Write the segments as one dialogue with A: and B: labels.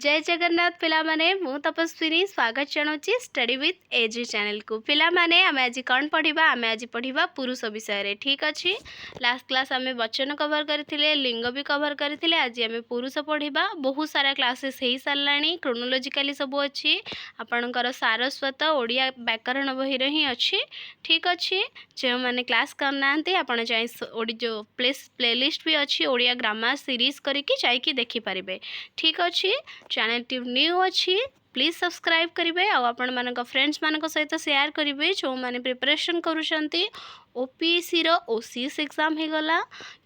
A: जय जगन्नाथ पिला माने मु तपस्विनी स्वागत जनाऊँगी स्टडी विथ एजी चैनल को। पिला माने आमे आज कौन पढ़िबा? आमे आज पढ़िबा पुरुष विषय रे। ठीक अछि। लास्ट क्लास आमे वचन कवर करथिले, लिंग भी कवर करथिले। आज आमे पुरुष पढ़िबा। बहुत सारा क्लासेस हेई सारलाणी, क्रोनोलॉजिकली सब अछि। आपणकर सारस्वत ओडिया व्याकरण बही रे ही अछि। ठीक अछि। जे माने क्लास करनांते आपण जाई ओडी जो प्लेलिस्ट भी अछि ओडिया ग्रामर सीरीज करिकि जाईकि देखि परिबे। ठीक अछि। चैनल टी न्यू अच्छी प्लीज सब्सक्राइब करेंगे और आपण मान फ्रेंड्स मान सहित शेयर करेंगे जो मैंने प्रिपरेशन करुँच ओपीएससी रो ओसीएस एग्जाम हो गला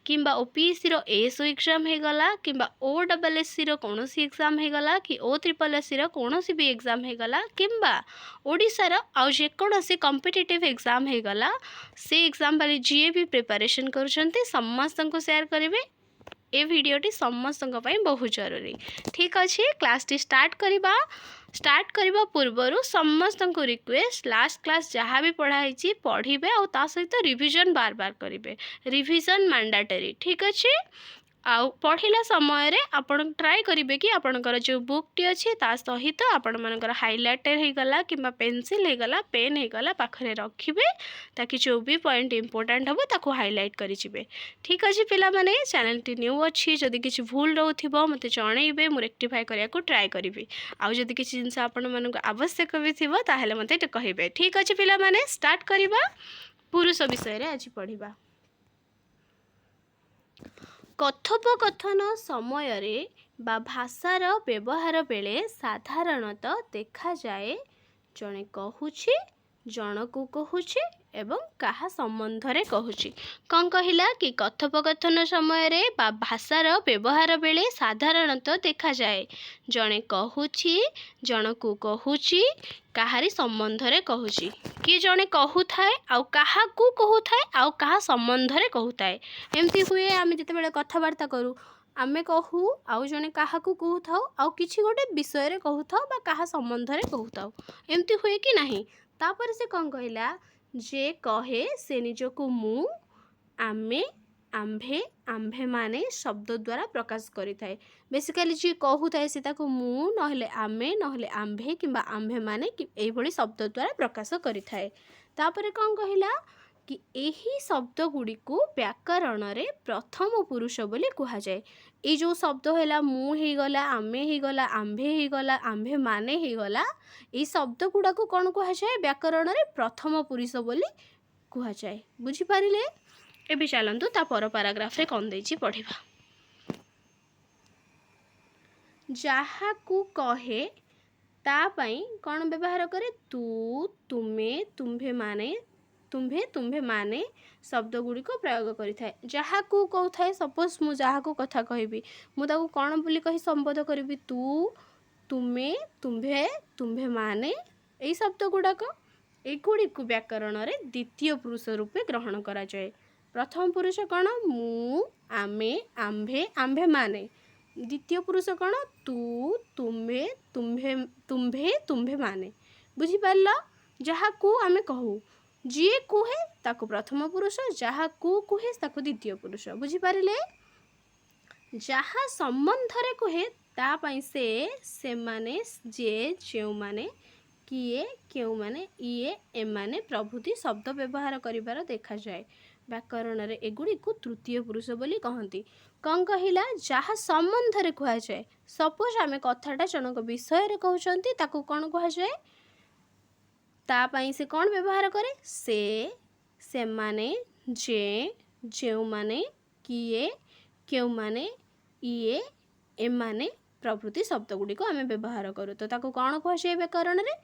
A: किंबा ओपीएससी रो एएसओ एग्जाम हो गला किंबा ओडब्ल्यूएससी रो कौन सी एग्जाम हो गला कि ओट्रिपलएससी रो कौन सी भी एग्जाम हो गला किंबा ओडिशा रो आउ जेकोसी कॉम्पिटिटिव एग्जाम हो गला से एग्जाम वाली जी भी प्रिपरेशन करुँच समस्त को शेयर करेंगे। ए भिडियोटी समस्त बहुत जरूरी। ठीक अच्छे। क्लास टी स्टार्ट करवा पूर्वर समस्त को रिक्वेस्ट लास्ट क्लास जहाँ भी पढ़ाई पढ़े और ता सहित रिविजन बार बार करेंगे। Revision mandatory. ठीक अच्छे। आउ पढ़ला समय रे आपण ट्राई करेंगे कि आपणकर जो बुक टी अच्छी ता सहित आपण मानकर हाइलाइटर हो गला कि पेनसिल हो गला पेन हो गला पाखरे रखिए ताकि जो भी पॉइंट इंपोर्टेंट हम ताको हाइलाइट करेंगे। ठीक अच्छे पिला माने चैनल टी न्यू अच्छी जदि किसी भूल रोथिबो मते जणैबे मु रेक्टिफाई करिया को ट्राई करिवि आउ जदि किसी जिंस आपण मानको आवश्यक भी थिबो ताहेले मते कहिबे। ठीक अच्छे पिला माने स्टार्ट करिबा पुरुष विषय रे आज पढ़िबा। कथोपकथन समय रे बा भाषार व्यवहार बेले साधारणतः देखा जाए जणे कहूछि जनकू कहूछि एवं कहा संबंध रे कहूछि। कौन कहिला कि कथोपकथन समय रे बा भाषार व्यवहार बेले साधारणतः देखा जाए जणे कहूछि जनकू कहूछि काहारी संबंध रे कहूछि। कि जणे कहू थाए आउ काहाकू कहू थाए आउ कहा संबंध रे कहू थाए। एमती हुए आमे जेतेबेले कथावार्ता करू आमे कहू आउ जणे काहाकू कहू थाउ आउ किछि गोटे विषय रे कहू थाउ बा कहा संबंध रे कहू थाउ। एमती हुए कि नहीं। तापर से कौन कहला जे कहे से निजको मु आमे आम्भे आम्भे माने शब्द द्वारा प्रकाश करि थाए। बेसिकली जे कहू थाए से ताको मु नहले आमे नहले आम्भे किंबा आम्भे माने कि एई भली शब्द द्वारा प्रकाश करि थाए। तापर कौन कहला कि एही शब्द गुडी को व्याकरण रे प्रथम पुरुष बोली कहा जाए। ए जो शब्द हैला मु हे गला आमे हे गला आम्भे हे गला आम्भे माने हे गला ए शब्द गुडा को कौन कहा जाए व्याकरण रे प्रथम पुरुष बोली कहा जाए। बुझी पारिले। एबे चलंतु ता पर पैराग्राफ रे कौन देछि पढ़िबा। जहा को कहे ता पई कौन व्यवहार करे तू तुमे तुम्भे माने तुम्भे तुम्भे माने शब्द गुडी को प्रयोग करि थाए। जहा को कहू थाए सपोज मु जहा को कथा कहबी मु ताको कौन बोली कहि संबोध करबी तू तुमे तुम्भे तुम्भे माने एई शब्द गुडाक ए गुडी को व्याकरण रे द्वितीय पुरुष रूपे ग्रहण करा जाए। प्रथम पुरुष कौन मु आमे आम्भे आम्भे माने। द्वितीय पुरुष कौन तू तुम्भे तुम्भे तुम्भे तुम्भे माने। बुझी पारला। जहा को आमे कहू जी कुहे ताको प्रथम पुरुष जहा को कुहे ताको द्वितीय पुरुष। बुझी पारिले। जहा संबंध रे कुहे ता पई से माने जे जेउ माने किए केउ माने इए एमाने प्रभृति शब्द व्यवहार करिवार देखा जाए। व्याकरण रे एगुडी को तृतीय पुरुष बोली कहंती। कौन कहिला जहा संबंध रे कहा जाए। सपोज आमे कथाटा जनक विषय रे कहउचंती ताको कौन कहा जाए ता पई से कौन व्यवहार करे से माने जे जेउ माने किए केउ माने इए एमाने प्रभृति शब्द गुडी को आमे व्यवहार करू तो ताको कौन कहा जाए व्याकरण रे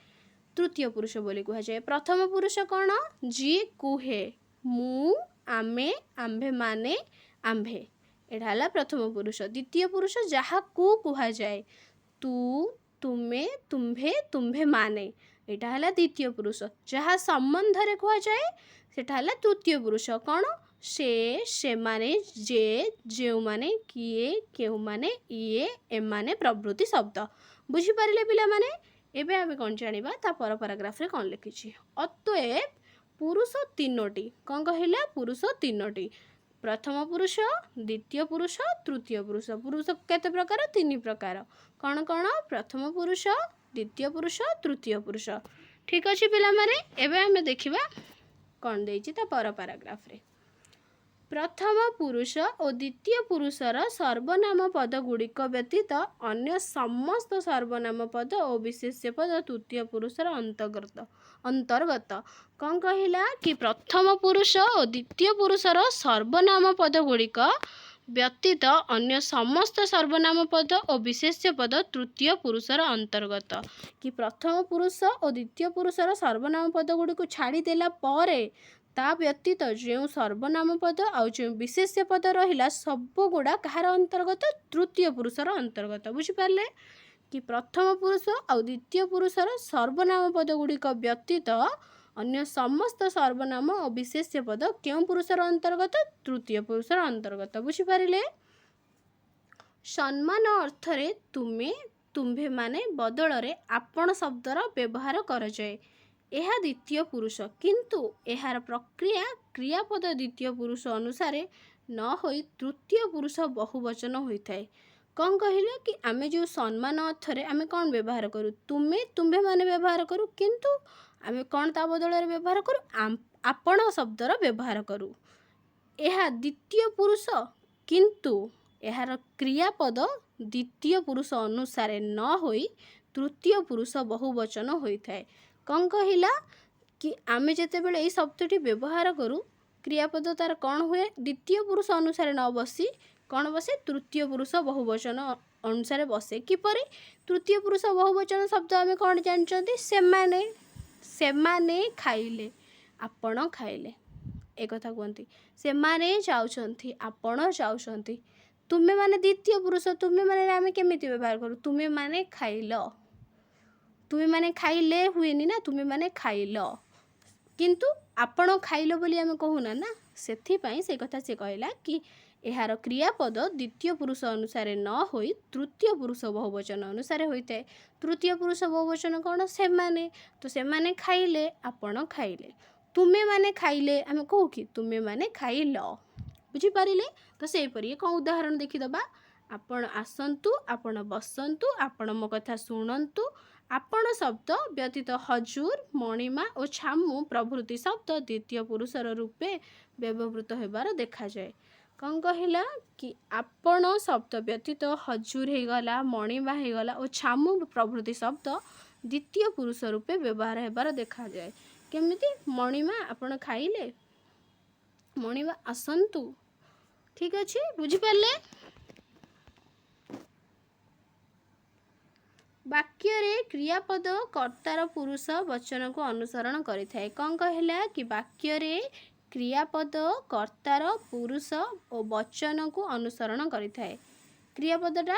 A: तृतीय पुरुष बोली कहा जाए। प्रथम पुरुष कौन जी कुहे मु आमे आम्भे माने आम्भे एटा हला प्रथम पुरुष। द्वितीय पुरुष जहा को कहा जाए तू तुमे तुम्भे तुम्भे माने एटा हला द्वितीय पुरुष। जहा संबंध रे कहा जाए सेटा हला तृतीय पुरुष। कौन से माने जे जेउ माने किए केउ माने इए एमाने प्रभृति शब्द। बुझी पारिले पिला माने। एबे आमे कोन जानिबा ता पर पैराग्राफ रे कोन लिखिछि। अतएव पुरुष तीनोटी कौन कहिला पुरुष तीनोटी प्रथम पुरुष, द्वितीय पुरुष, तृतीय पुरुष। पुरुष केते प्रकार? 3 प्रकार। कौन कौन? प्रथम पुरुष, द्वितीय पुरुष, तृतीय पुरुष। ठीक अच्छे पिला माने एबे हमें देखिबा कौन देइछि ता पर पैराग्राफ रे। प्रथम पुरुष और द्वितीय पुरुषर सर्वनाम पद गुड़िक व्यतीत अन्य समस्त सर्वनाम पद और विशेष्य पद तृतीय पुरुषर अंतर्गत। कौन कहला कि प्रथम पुरुष और द्वितीय पुरुषर सर्वनाम पद गुड़िक व्यतीत अन्य समस्त सर्वनाम पद और विशेष्य पद तृतीय पुरुषर अंतर्गत। कि प्रथम पुरुष और द्वितीय पुरुषर सर्वनाम पद गुड़ी को छाड़ी देला परे ता व्यतीत जो सर्वनाम पद आउ जो विशेष्य पद रहिला सब गुड़ा कहार अंतर्गत? तृतीय पुरुषर अंतर्गत। बुझिपारे कि प्रथम पुरुष आउ द्वितीय पुरुषर सर्वनाम पद गुड़िक व्यतीत अन्य समस्त सर्वनाम और विशेष्य पद क्यों पुरुषर अंतर्गत? तृतीय पुरुषर अंतर्गत। बुझिपारे सम्मान अर्थरे तुमे तुम्भे माने बदल रे आपण शब्दर व्यवहार कराए। यह द्वितीय पुरुष किंतु यार प्रक्रिया क्रियापद द्वितीय पुरुष अनुसार न होई तृतीय पुरुष बहुवचन होता है। कौन कहले कि आमे जो सम्मान अर्थरे आमे कौन व्यवहार करूँ? तुम्हें तुम्भे माने व्यवहार करूँ किंतु आमे कौन ता बदल रे व्यवहार करूँ? आपण शब्दर व्यवहार करूँ। यह द्वितीय पुरुष किंतु यार क्रियापद द्वितीय पुरुष अनुसार न होई तृतीय पुरुष बहुवचन होता है। कौन कहला कि आमे जेते बेले एई शब्दटी व्यवहार करूँ क्रियापद तार कौन हुए? द्वितीय पुरुष अनुसार न बसी कौन बसे? तृतीय पुरुष बहुवचन अनुसार बसे। किपरि? तृतीय पुरुष बहुवचन शब्द आमे कौन जानचंती? सेमाने, सेमाने खाइले, आपण खाइले, एक कथा कहती। सेमाने जाउछंती, आपण जाउछंती। तुमे माने द्वितीय पुरुष, तुमे माने आमे केमिति व्यवहार करू? तुमे माने खाइल, तुमे माने खाइले हुएनी ना, तुमे माने खाइल किंतु आपण खाइल बोली आमे कहूना ना। सेथिपाई से कथा से कहला कि यार क्रियापद द्वितीय पुरुष अनुसार न होई तृतीय पुरुष बहुवचन अनुसार होता है। तृतीय पुरुष बहुवचन कौन? सेमाने। तो सेमाने खाइले, आपण खाइले। तुमे माने खाइले आमे कहू कि तुमे माने खाइल। बुझिपारिले? तो सेपरि कौन उदाहरण देखिदबा? आपण आसंतु, आपण बसंतु, आपण मो कथा शुणंतु। आपण शब्द व्यतीत हजूर, मणिमा और छामु प्रभृति शब्द द्वितीय पुरुषर रूपे व्यवहृत होबार देखा जाए। कौन कहला कि आपण शब्द व्यतीत हजूर होगला, मणिमा होगला और छामु प्रभृति शब्द द्वितीय पुरुष रूपे व्यवहार होबार देखा जाए। केमिति? मणिमा आपण खाइले, मणिमा आसंतु। ठीक अच्छे, बुझिपारे? वाक्य रे क्रियापद कर्तार पुरुष वचन को अनुसरण करिथाए। कौन कहला कि वाक्य रे क्रियापद कर्तार पुरुष और वचन को अनुसरण करिथाए। क्रियापदटा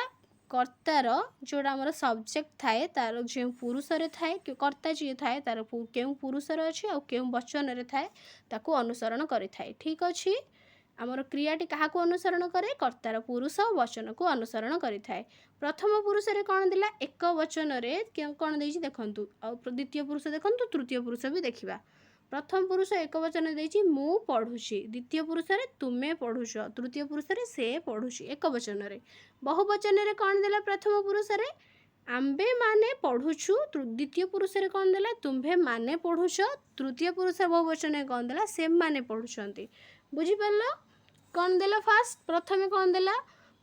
A: कर्तार जोड़ा आमर सब्जेक्ट थाए तार जो पुरुष रे थाए कर्ता जी थाए तार केउ पुरुष रे अछि और केउ वचन रे थाए ताको अनुसरण करिथाए। ठीक अछि, आमर क्रियाटी क्या अनुसरण करे? कर्तार पुरुष वचन को अनुसरण करिथाए। प्रथम पुरुष रे कौन दिला? एक वचन रे कौन देइछि देखंतु, और द्वितीय पुरुष देखंतु, तृतीय पुरुष भी देखिबा। प्रथम पुरुष एक वचन देइछि मु पढ़ुछि, द्वितीय पुरुष रे तुमे पढ़ुछ, तृतीय पुरुष रे से पढ़ुछि एक वचन रे। बहुवचन रे कौन देला? प्रथम पुरुष रे आम्बे माने पढ़ुछु, द्वितीय पुरुष रे कौन देला? तुम्भे माने पढ़ुछ, तृतीय पुरुष बहुवचन रे कौन देला? से माने पढ़ुछंती। बुझि परलो? कौन देला? फास्ट प्रथम कौन देला?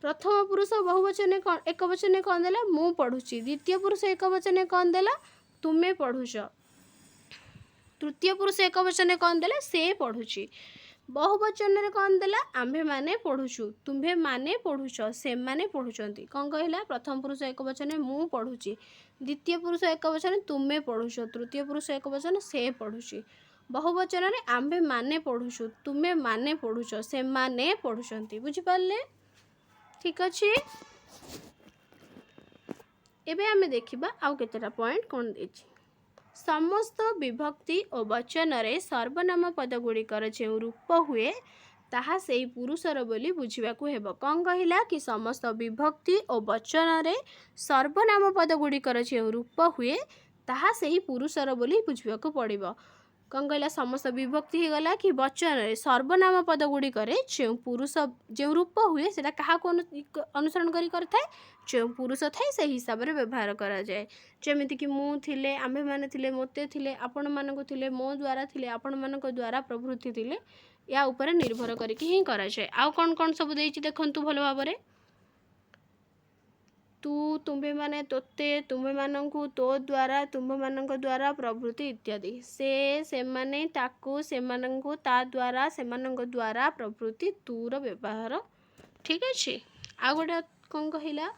A: प्रथम पुरुष बहुवचन एक वचन कौन देला? मु पढ़ुछि। द्वितीय पुरुष एक वचन कौन देला? तुमे पढ़ुछ। तृतीय पुरुष एक वचन कौन देला? से पढ़ुछि। बहुवचन रे कौन देला? आम्भे माने पढ़ुछु, तुम्भे माने पढ़ुछ, से माने पढ़ुछंती। कौन कहला? प्रथम पुरुष एक वचन मु पढ़ुछि, द्वितीय पुरुष एक वचन तुमे पढ़ुछ, तृतीय पुरुष एक वचन से पढ़ुछि। बहुवचन रे आम्भे माने पढ़ुछु, तुमे माने पढ़ुछ, से माने पढ़ुछंती। बुझि पारले? ठीक अछि, एबे आमे देखिबा आउ केतेटा पॉइंट कोन देछि। समस्त विभक्ति और वचन रे सर्वनाम पद गुड़िकर जो रूप हुए ताहा सेई पुरुषर बोली बुझिबाकू हेबो। कौन कहला कि समस्त विभक्ति और वचन रे सर्वनाम पद गुड़िकर जो रूप हुए ताहा सेई पुरुषर बोली बुझिबाकू पड़िबो। कौन कहला समस्त विभक्ति हो गला कि वचन रे सर्वनाम पद गुड़िक जो पुरुष जो रूप हुए से क्या अनुसरण करी करथाए जो पुरुष थाए से हिसाब से व्यवहार करा जाए जमीती कि मु थिले आम्भे माने थिले मोते थिले आपण मानक थिले मो द्वारा थिले आपण मानक द्वारा प्रभृति थिले या ऊपर निर्भर करके ही करा जाए। आउ कौन कौन सब देइछि देखंतु भलो भाव रे तू तुम्भे माने तोते तुम्भे मानंकु तो द्वारा तुम्भ मानक द्वारा प्रभृति इत्यादि से माने ताकू से मानंकु ता द्वारा से मानक द्वारा प्रभृति तूर व्यवहार ठीक अच्छे। आ गोटे कौन कहला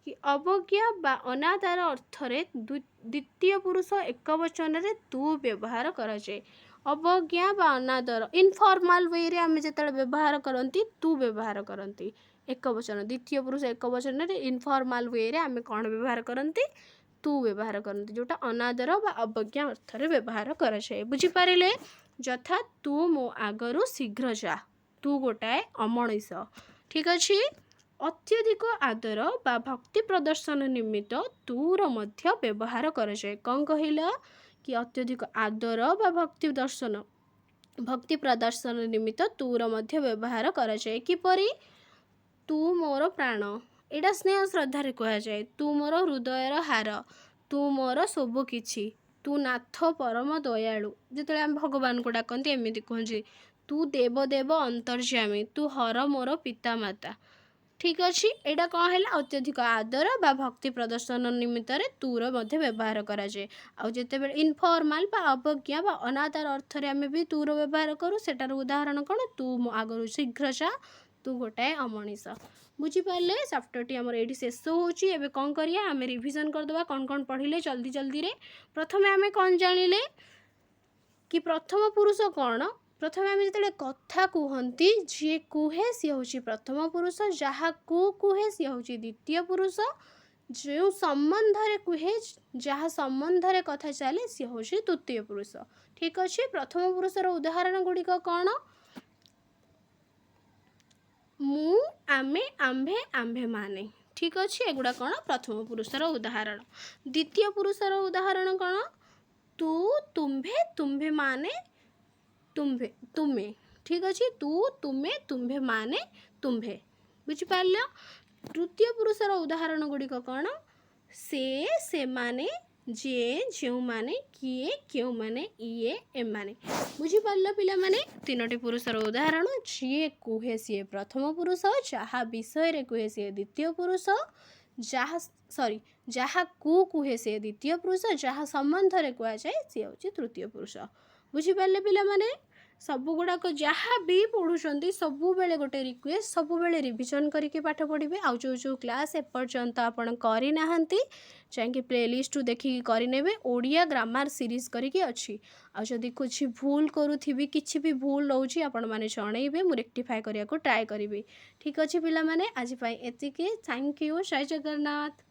A: कि अवज्ञा बा अनादर अर्थरे द्वितीय पुरुष एक वचन रे तू व्यवहार करा जाए। अवज्ञा बा अनादर इनफॉर्मल वे रे आमे जेतले व्यवहार करंती तू व्यवहार करंती एक वचन द्वितीय पुरुष एक वचन रे इनफॉर्मल वे रे आमे कौन व्यवहार करंती तू व्यवहार करंती जोटा अनादर बा अवज्ञा अर्थ रे व्यवहार करा जाए। बुझी पारिले यथा तू मो आगरु शीघ्र जा तू गोटाए अमणिष ठीक अच्छे। अत्यधिक आदर बा भक्ति प्रदर्शन निमित्त तूर मध्य व्यवहार करा जाए। कौन कहला कि अत्यधिक आदर बा भक्ति प्रदर्शन निमित्त तूर मध्य व्यवहार करा जाए। किपरि तू मोर प्राण एटा स्नेह श्रद्धा रे कहा जाए। तू मोर हृदयर हार तू मोर सब किछि तू नाथ परम दयालु जिते आम भगवान को डाकती एमती कहूँ तू देव देव अंतर्यामी तू हर मोर पिता माता ठीक अच्छे। एटा कौन है अत्यधिक आदर बा भक्ति प्रदर्शन निमित्त तूर मध्य व्यवहार करा जाए। आउ जितेबाला इनफॉर्मल बा अवज्ञा बा अनादर अर्थ रे आमे भी तूर व्यवहार करूँ सेटार उदाहरण कौन तू आगु शीघ्र जा तू गोटाए अमणिष। बुझीपारे चैप्टर टी आमर ये शेष होची। एबे कौन करिया आमे रिविजन करदबा कौन कौन पढ़िले जल्दी जल्दी रे। प्रथमे आमे कौन जानिले कि प्रथम पुरुष कौन प्रथमे आमे जतले कथा कहंती जे कुहे सी होची प्रथम पुरुष जहा कुहे सी होची द्वितीय पुरुष जो संबंध रे कुहे जहा संबंध रे कथा चले सी होची तृतीय पुरुष ठीक अच्छे। प्रथम पुरुषर उदाहरण गुड़िक कौन मु आमे आम्भे आम्भे माने ठीक अच्छे। एगुड़ा कौन प्रथम पुरुषर उदाहरण। द्वितीय पुरुषर उदाहरण कौन तू तुम्भे तुम्भे माने तुम्भे तुम्हें ठीक अच्छे तू तुम्हें तुम्भे माने तुम्भे बुझिपार। तृतीय पुरुषर उदाहरण गुड़िक कौन से माने जे जो माने किए क्यों माने इए एम माने बुझिपार पिला माने तीनोटी पुरुषर उदाहरण जी कुहे सी प्रथम पुरुष जहा विषय रे कुहे सी द्वितीय पुरुष जहा सॉरी जहा कुहे सी द्वितीय पुरुष जहा संबंध रे कुआ जाए सी होची तृतीय पुरुष बुझिपारे पिला माने सबु गुड़ाक जहाँ भी पढ़ुंट सबु बेले गोटे रिक्वेस्ट सबु बेले रिविजन करके पाठ पढ़े। आउ जो क्लास एपर्यंत आपण करना चाहिए प्लेलिस्ट देखिए करने ओडिया ग्रामर सीरीज करके अच्छी आदि कुछ भूल करूथी किसी भी भूल रोचे आपण मैंने जनइबे मु रेक्टिफाई करने को ट्राए करी ठीक अच्छे पिला माने आज एतिके थैंक यू जय जगन्नाथ।